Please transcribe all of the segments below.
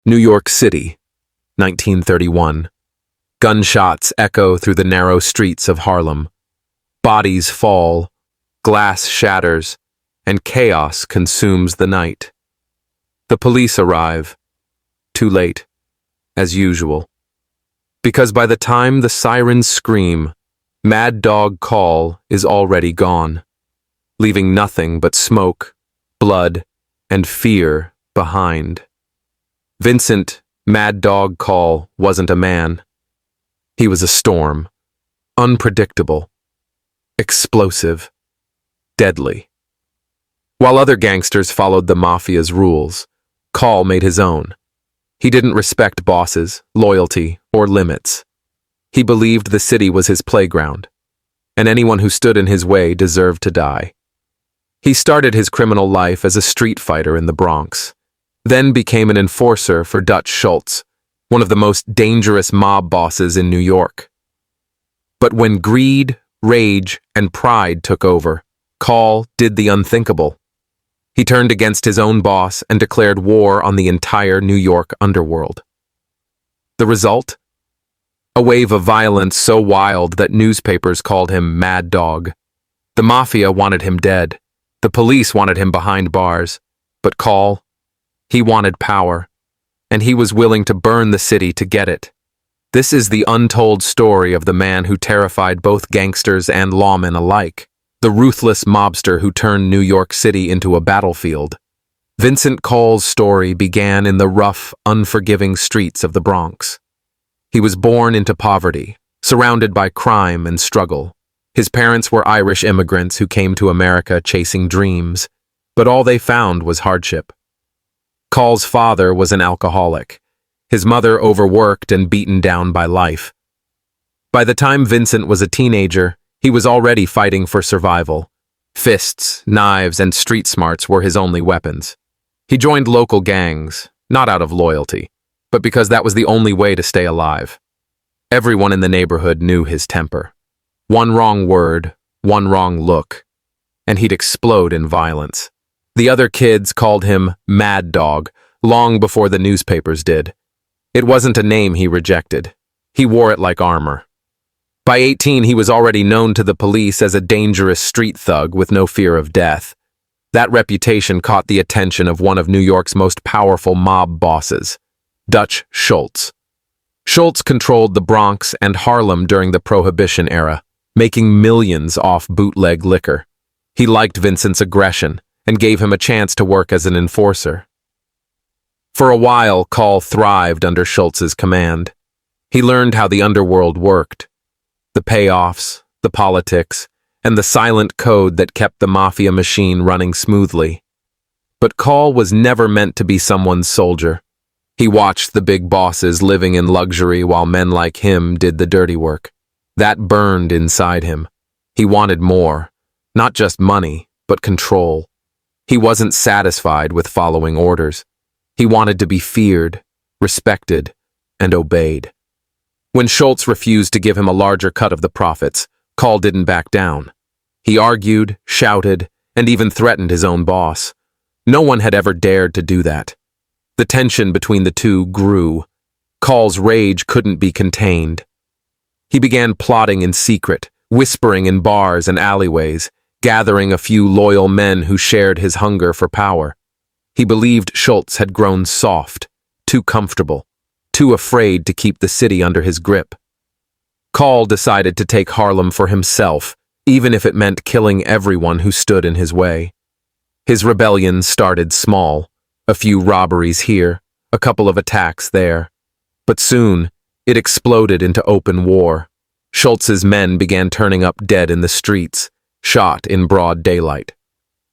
New York City, 1931. Gunshots echo through the narrow streets of Harlem. Bodies fall, glass shatters, and chaos consumes the night. The police arrive, too late, as usual. Because by the time the sirens scream, Mad Dog Coll is already gone, leaving nothing but smoke, blood, and fear behind. Vincent Mad Dog Coll wasn't a man. He was a storm, unpredictable, explosive, deadly. While other gangsters followed the Mafia's rules, Coll made his own. He didn't respect bosses, loyalty, or limits. He believed the city was his playground, and anyone who stood in his way deserved to die. He started his criminal life as a street fighter in the Bronx, then became an enforcer for Dutch Schultz, one of the most dangerous mob bosses in New York. But when greed, rage, and pride took over, Coll did the unthinkable. He turned against his own boss and declared war on the entire New York underworld. The result? A wave of violence so wild that newspapers called him Mad Dog. The Mafia wanted him dead. The police wanted him behind bars. But Coll, he wanted power, and he was willing to burn the city to get it. This is the untold story of the man who terrified both gangsters and lawmen alike, the ruthless mobster who turned New York City into a battlefield. Vincent Coll's story began in the rough, unforgiving streets of the Bronx. He was born into poverty, surrounded by crime and struggle. His parents were Irish immigrants who came to America chasing dreams, but all they found was hardship. Coll's father was an alcoholic, his mother overworked and beaten down by life. By the time Vincent was a teenager, he was already fighting for survival. Fists, knives, and street smarts were his only weapons. He joined local gangs, not out of loyalty, but because that was the only way to stay alive. Everyone in the neighborhood knew his temper. One wrong word, one wrong look, and he'd explode in violence. The other kids called him Mad Dog long before the newspapers did. It wasn't a name he rejected. He wore it like armor. By 18, he was already known to the police as a dangerous street thug with no fear of death. That reputation caught the attention of one of New York's most powerful mob bosses, Dutch Schultz. Schultz controlled the Bronx and Harlem during the Prohibition era, making millions off bootleg liquor. He liked Vincent's aggression and gave him a chance to work as an enforcer. For a while, Coll thrived under Schultz's command. He learned how the underworld worked, the payoffs, the politics, and the silent code that kept the Mafia machine running smoothly. But Coll was never meant to be someone's soldier. He watched the big bosses living in luxury while men like him did the dirty work. That burned inside him. He wanted more, not just money, but control. He wasn't satisfied with following orders. He wanted to be feared, respected, and obeyed. When Schultz refused to give him a larger cut of the profits, Coll didn't back down. He argued, shouted, and even threatened his own boss. No one had ever dared to do that. The tension between the two grew. Coll's rage couldn't be contained. He began plotting in secret, whispering in bars and alleyways, gathering a few loyal men who shared his hunger for power. He believed Schultz had grown soft, too comfortable, too afraid to keep the city under his grip. Coll decided to take Harlem for himself, even if it meant killing everyone who stood in his way. His rebellion started small, a few robberies here, a couple of attacks there. But soon, it exploded into open war. Schultz's men began turning up dead in the streets, shot in broad daylight.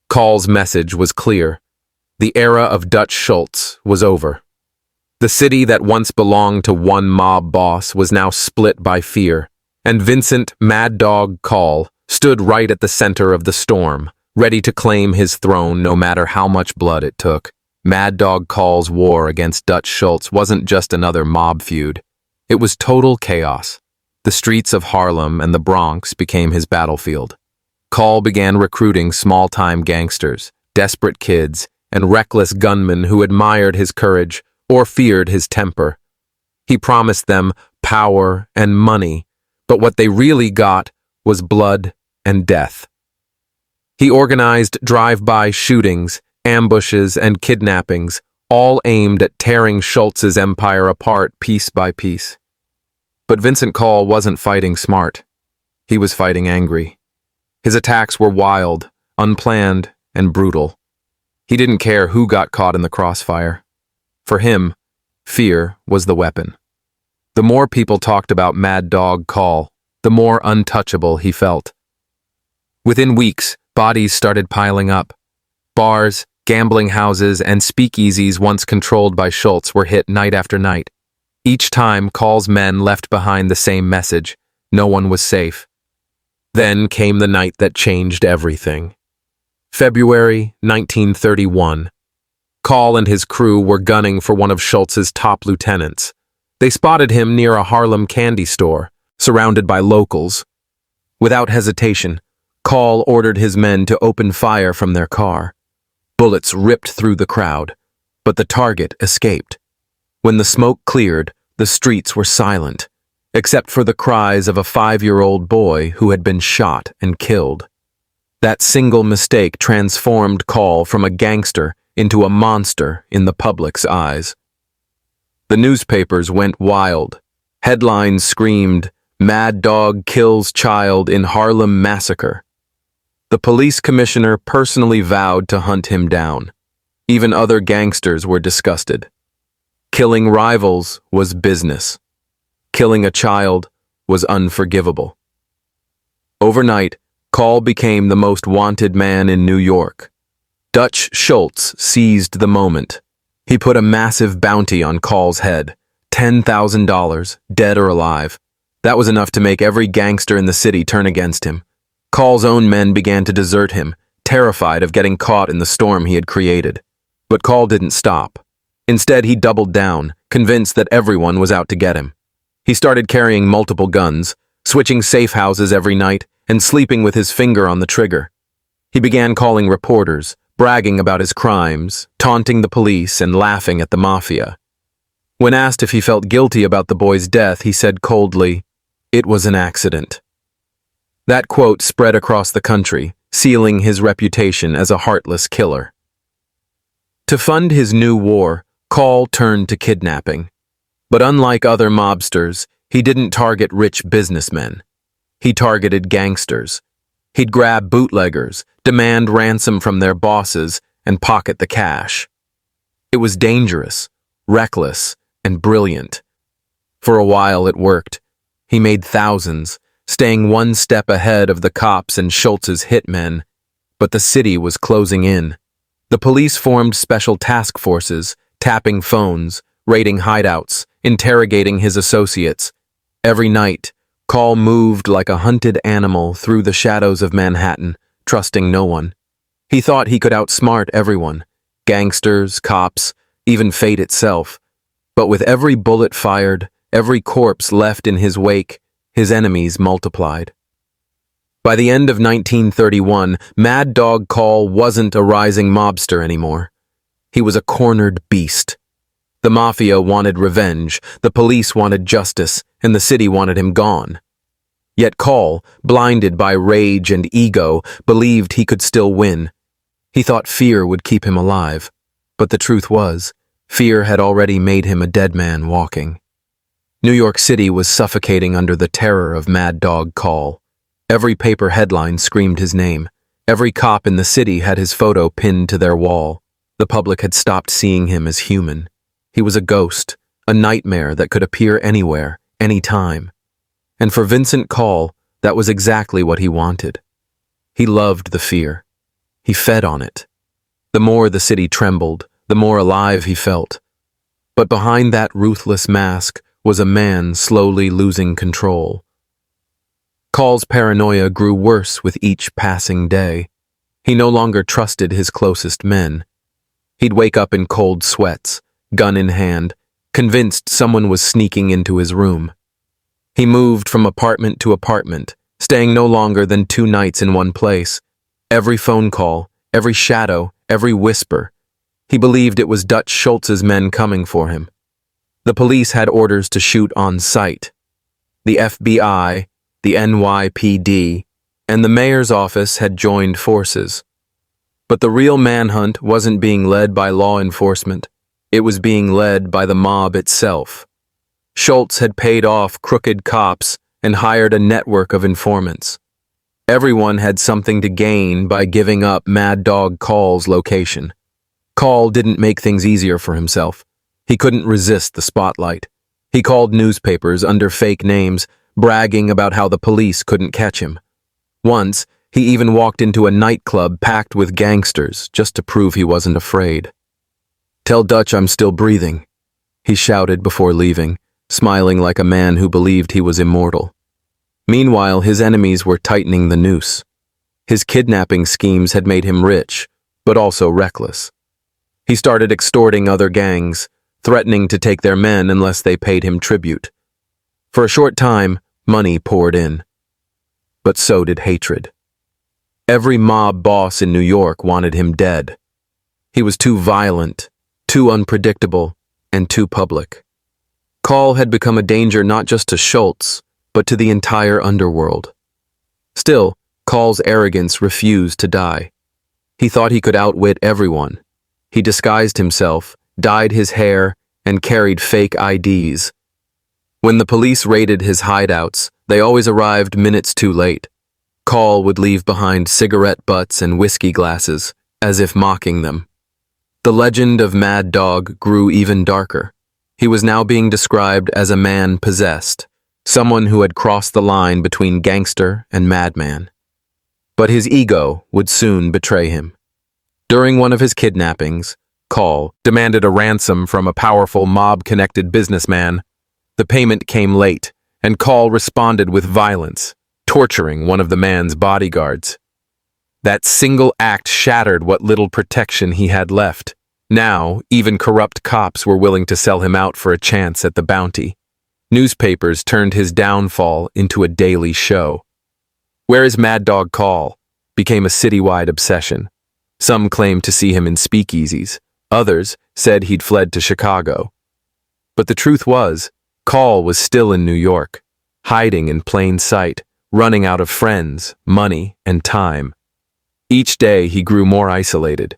Coll's message was clear. The era of Dutch Schultz was over. The city that once belonged to one mob boss was now split by fear, and Vincent Mad Dog Coll stood right at the center of the storm, ready to claim his throne no matter how much blood it took. Mad Dog Coll's war against Dutch Schultz wasn't just another mob feud. It was total chaos. The streets of Harlem and the Bronx became his battlefield. Coll began recruiting small-time gangsters, desperate kids, and reckless gunmen who admired his courage or feared his temper. He promised them power and money, but what they really got was blood and death. He organized drive-by shootings, ambushes, and kidnappings, all aimed at tearing Schultz's empire apart piece by piece. But Vincent Coll wasn't fighting smart. He was fighting angry. His attacks were wild, unplanned, and brutal. He didn't care who got caught in the crossfire. For him, fear was the weapon. The more people talked about Mad Dog Coll, the more untouchable he felt. Within weeks, bodies started piling up. Bars, gambling houses, and speakeasies once controlled by Schultz were hit night after night. Each time, Coll's men left behind the same message: no one was safe. Then came the night that changed everything. February 1931. Coll and his crew were gunning for one of Schultz's top lieutenants. They spotted him near a Harlem candy store, surrounded by locals. Without hesitation, Coll ordered his men to open fire from their car. Bullets ripped through the crowd, but the target escaped. When the smoke cleared, the streets were silent, except for the cries of a 5-year-old boy who had been shot and killed. That single mistake transformed Coll from a gangster into a monster in the public's eyes. The newspapers went wild. Headlines screamed, "Mad Dog kills child in Harlem massacre." The police commissioner personally vowed to hunt him down. Even other gangsters were disgusted. Killing rivals was business. Killing a child was unforgivable. Overnight, Coll became the most wanted man in New York. Dutch Schultz seized the moment. He put a massive bounty on Coll's head, $10,000, dead or alive. That was enough to make every gangster in the city turn against him. Coll's own men began to desert him, terrified of getting caught in the storm he had created. But Coll didn't stop. Instead, he doubled down, convinced that everyone was out to get him. He started carrying multiple guns, switching safe houses every night, and sleeping with his finger on the trigger. He began calling reporters, bragging about his crimes, taunting the police, and laughing at the Mafia. When asked if he felt guilty about the boy's death, he said coldly, "It was an accident." That quote spread across the country, sealing his reputation as a heartless killer. To fund his new war, Coll turned to kidnapping. But unlike other mobsters, he didn't target rich businessmen. He targeted gangsters. He'd grab bootleggers, demand ransom from their bosses, and pocket the cash. It was dangerous, reckless, and brilliant. For a while it worked. He made thousands, staying one step ahead of the cops and Schultz's hitmen. But the city was closing in. The police formed special task forces, tapping phones, raiding hideouts, interrogating his associates. Every night, Coll moved like a hunted animal through the shadows of Manhattan, trusting no one. He thought he could outsmart everyone, gangsters, cops, even fate itself. But with every bullet fired, every corpse left in his wake, his enemies multiplied. By the end of 1931, Mad Dog Coll wasn't a rising mobster anymore. He was a cornered beast. The Mafia wanted revenge, the police wanted justice, and the city wanted him gone. Yet Coll, blinded by rage and ego, believed he could still win. He thought fear would keep him alive. But the truth was, fear had already made him a dead man walking. New York City was suffocating under the terror of Mad Dog Coll. Every paper headline screamed his name. Every cop in the city had his photo pinned to their wall. The public had stopped seeing him as human. He was a ghost, a nightmare that could appear anywhere, anytime. And for Vincent Coll, that was exactly what he wanted. He loved the fear. He fed on it. The more the city trembled, the more alive he felt. But behind that ruthless mask was a man slowly losing control. Coll's paranoia grew worse with each passing day. He no longer trusted his closest men. He'd wake up in cold sweats, gun in hand, convinced someone was sneaking into his room. He moved from apartment to apartment, staying no longer than 2 nights in one place. Every phone call, every shadow, every whisper. He believed it was Dutch Schultz's men coming for him. The police had orders to shoot on sight. The FBI, the NYPD, and the mayor's office had joined forces. But the real manhunt wasn't being led by law enforcement. It was being led by the mob itself. Schultz had paid off crooked cops and hired a network of informants. Everyone had something to gain by giving up Mad Dog Coll's location. Coll didn't make things easier for himself. He couldn't resist the spotlight. He called newspapers under fake names, bragging about how the police couldn't catch him. Once, he even walked into a nightclub packed with gangsters just to prove he wasn't afraid. "Tell Dutch I'm still breathing," he shouted before leaving, smiling like a man who believed he was immortal. Meanwhile, his enemies were tightening the noose. His kidnapping schemes had made him rich, but also reckless. He started extorting other gangs, threatening to take their men unless they paid him tribute. For a short time, money poured in. But so did hatred. Every mob boss in New York wanted him dead. He was too violent, too unpredictable, and too public. Coll had become a danger not just to Schultz, but to the entire underworld. Still, Coll's arrogance refused to die. He thought he could outwit everyone. He disguised himself, dyed his hair, and carried fake IDs. When the police raided his hideouts, they always arrived minutes too late. Coll would leave behind cigarette butts and whiskey glasses, as if mocking them. The legend of Mad Dog grew even darker. He was now being described as a man possessed, someone who had crossed the line between gangster and madman. But his ego would soon betray him. During one of his kidnappings, Coll demanded a ransom from a powerful mob-connected businessman. The payment came late, and Coll responded with violence, torturing one of the man's bodyguards. That single act shattered what little protection he had left. Now, even corrupt cops were willing to sell him out for a chance at the bounty. Newspapers turned his downfall into a daily show. "Where is Mad Dog Coll?" became a citywide obsession. Some claimed to see him in speakeasies. Others said he'd fled to Chicago. But the truth was, Coll was still in New York, hiding in plain sight, running out of friends, money, and time. Each day he grew more isolated.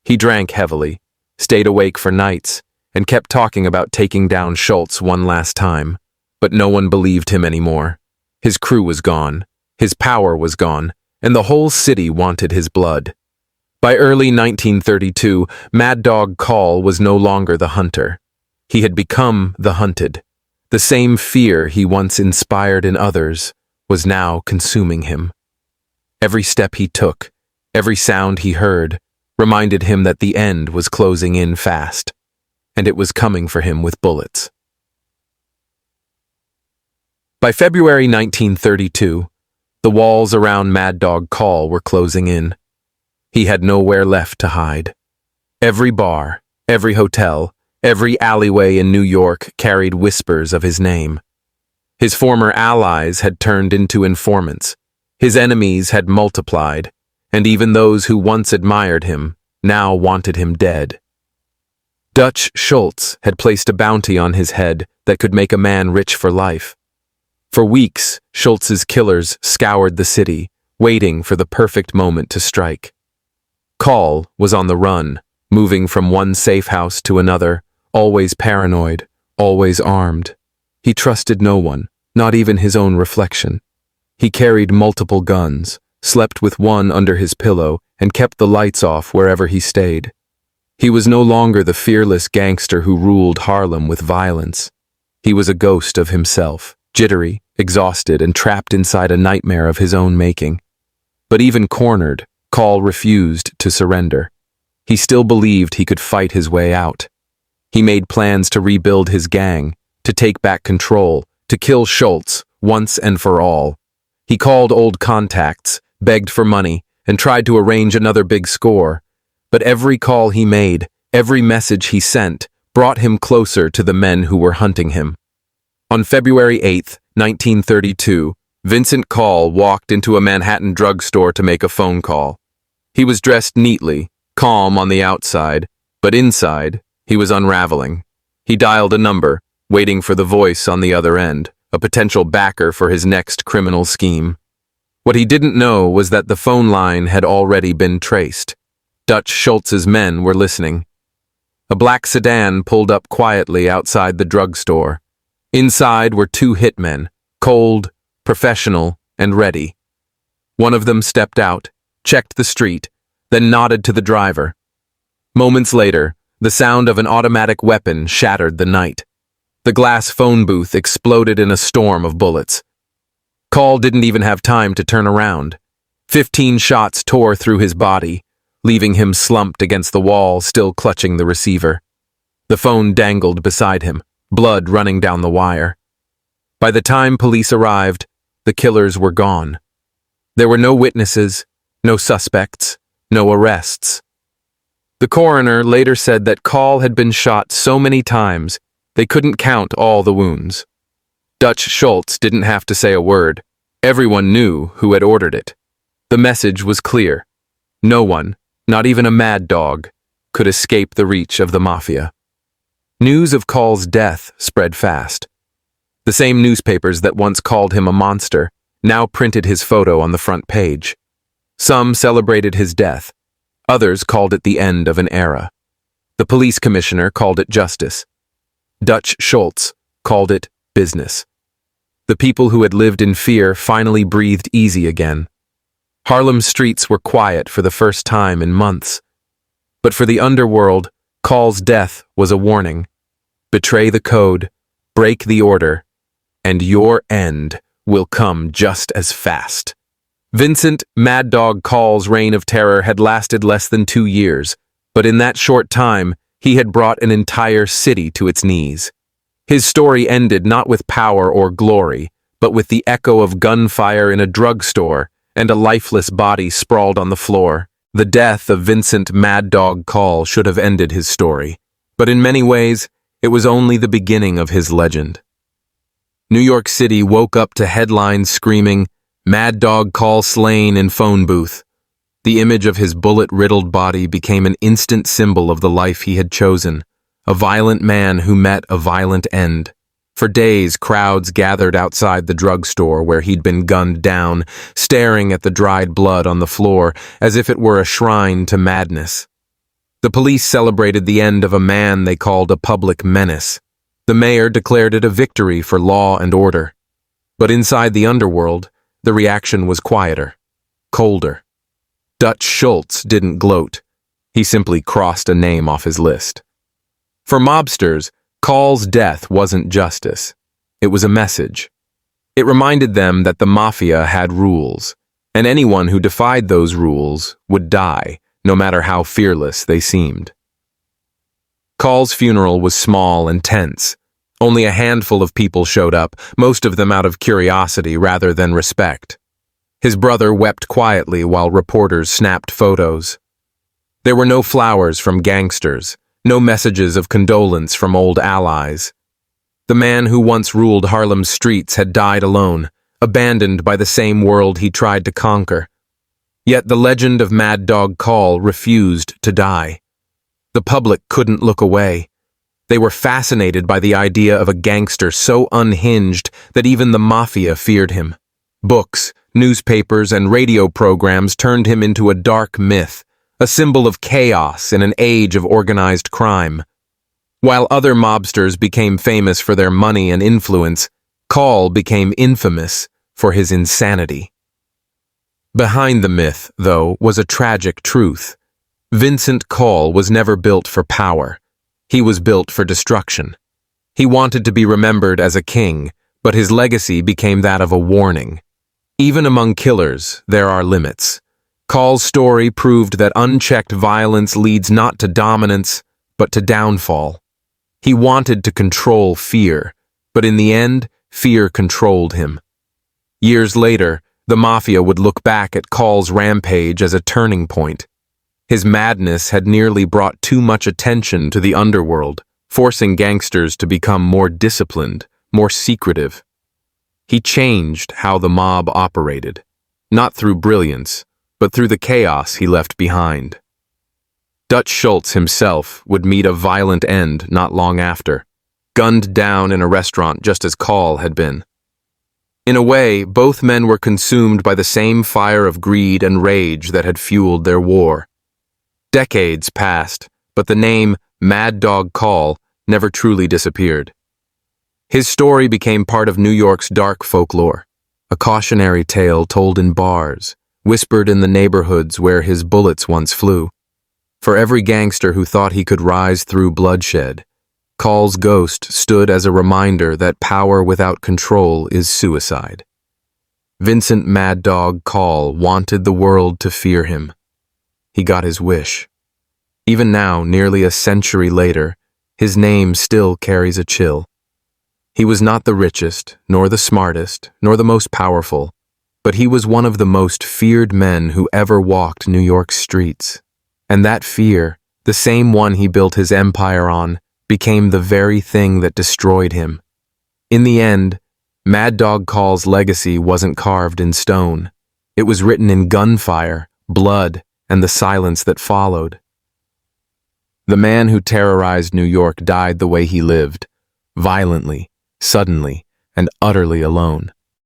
He drank heavily, stayed awake for nights, and kept talking about taking down Schultz one last time. But no one believed him anymore. His crew was gone, his power was gone, and the whole city wanted his blood. By early 1932, Mad Dog Coll was no longer the hunter. He had become the hunted. The same fear he once inspired in others was now consuming him. Every step he took, every sound he heard, reminded him that the end was closing in fast, and it was coming for him with bullets. By February 1932, the walls around Mad Dog Coll were closing in. He had nowhere left to hide. Every bar, every hotel, every alleyway in New York carried whispers of his name. His former allies had turned into informants. His enemies had multiplied, and even those who once admired him now wanted him dead. Dutch Schultz had placed a bounty on his head that could make a man rich for life. For weeks, Schultz's killers scoured the city, waiting for the perfect moment to strike. Coll was on the run, moving from one safe house to another, always paranoid, always armed. He trusted no one, not even his own reflection. He carried multiple guns, slept with one under his pillow, and kept the lights off wherever he stayed. He was no longer the fearless gangster who ruled Harlem with violence. He was a ghost of himself, jittery, exhausted, and trapped inside a nightmare of his own making. But even cornered, Coll refused to surrender. He still believed he could fight his way out. He made plans to rebuild his gang, to take back control, to kill Schultz once and for all. He called old contacts, begged for money, and tried to arrange another big score. But every call he made, every message he sent, brought him closer to the men who were hunting him. On February 8, 1932, Vincent Coll walked into a Manhattan drugstore to make a phone call. He was dressed neatly, calm on the outside, But inside, he was unraveling. He dialed a number, waiting for the voice on the other end, a potential backer for his next criminal scheme. What he didn't know was that the phone line had already been traced. Dutch Schultz's men were listening. A black sedan pulled up quietly outside the drugstore. Inside were two hitmen, cold, professional, and ready. One of them stepped out, checked the street, then nodded to the driver. Moments later, the sound of an automatic weapon shattered the night. The glass phone booth exploded in a storm of bullets. Coll didn't even have time to turn around. 15 shots tore through his body, leaving him slumped against the wall, still clutching the receiver. The phone dangled beside him, blood running down the wire. By the time police arrived, the killers were gone. There were no witnesses, no suspects, no arrests. The coroner later said that Coll had been shot so many times they couldn't count all the wounds. Dutch Schultz didn't have to say a word. Everyone knew who had ordered it. The message was clear. No one, not even a mad dog, could escape the reach of the Mafia. News of Coll's death spread fast. The same newspapers that once called him a monster now printed his photo on the front page. Some celebrated his death. Others called it the end of an era. The police commissioner called it justice. Dutch Schultz called it business. The people who had lived in fear finally breathed easy again. Harlem's streets were quiet for the first time in months. But for the underworld, Coll's death was a warning. Betray the code, break the order, and your end will come just as fast. Vincent Mad Dog Coll's reign of terror had lasted less than 2 years, but in that short time, he had brought an entire city to its knees. His story ended not with power or glory, but with the echo of gunfire in a drugstore and a lifeless body sprawled on the floor. The death of Vincent Mad Dog Coll should have ended his story, but in many ways, it was only the beginning of his legend. New York City woke up to headlines screaming, "Mad Dog Coll slain in phone booth." The image of his bullet-riddled body became an instant symbol of the life he had chosen, a violent man who met a violent end. For days, crowds gathered outside the drugstore where he'd been gunned down, staring at the dried blood on the floor as if it were a shrine to madness. The police celebrated the end of a man they called a public menace. The mayor declared it a victory for law and order. But inside the underworld, the reaction was quieter, colder. Dutch Schultz didn't gloat. He simply crossed a name off his list. For mobsters, Coll's death wasn't justice. It was a message. It reminded them that the Mafia had rules, and anyone who defied those rules would die, no matter how fearless they seemed. Coll's funeral was small and tense. Only a handful of people showed up, most of them out of curiosity rather than respect. His brother wept quietly while reporters snapped photos. There were no flowers from gangsters, no messages of condolence from old allies. The man who once ruled Harlem's streets had died alone, abandoned by the same world he tried to conquer. Yet the legend of Mad Dog Coll refused to die. The public couldn't look away. They were fascinated by the idea of a gangster so unhinged that even the Mafia feared him. Books, newspapers, and radio programs turned him into a dark myth, a symbol of chaos in an age of organized crime. While other mobsters became famous for their money and influence, Coll became infamous for his insanity. Behind the myth, though, was a tragic truth. Vincent Coll was never built for power. He was built for destruction. He wanted to be remembered as a king, but his legacy became that of a warning. Even among killers, there are limits. Coll's story proved that unchecked violence leads not to dominance, but to downfall. He wanted to control fear, but in the end, fear controlled him. Years later, the Mafia would look back at Coll's rampage as a turning point. His madness had nearly brought too much attention to the underworld, forcing gangsters to become more disciplined, more secretive. He changed how the mob operated, not through brilliance, but through the chaos he left behind. Dutch Schultz himself would meet a violent end not long after, gunned down in a restaurant just as Coll had been. In a way, both men were consumed by the same fire of greed and rage that had fueled their war. Decades passed, but the name Mad Dog Coll never truly disappeared. His story became part of New York's dark folklore, a cautionary tale told in bars, whispered in the neighborhoods where his bullets once flew. For every gangster who thought he could rise through bloodshed, Coll's ghost stood as a reminder that power without control is suicide. Vincent Mad Dog Coll wanted the world to fear him. He got his wish. Even now, nearly a century later, his name still carries a chill. He was not the richest, nor the smartest, nor the most powerful, but he was one of the most feared men who ever walked New York's streets. And that fear, the same one he built his empire on, became the very thing that destroyed him. In the end, Mad Dog Coll's legacy wasn't carved in stone. It was written in gunfire, blood, and the silence that followed. The man who terrorized New York died the way he lived, violently, suddenly, and utterly alone.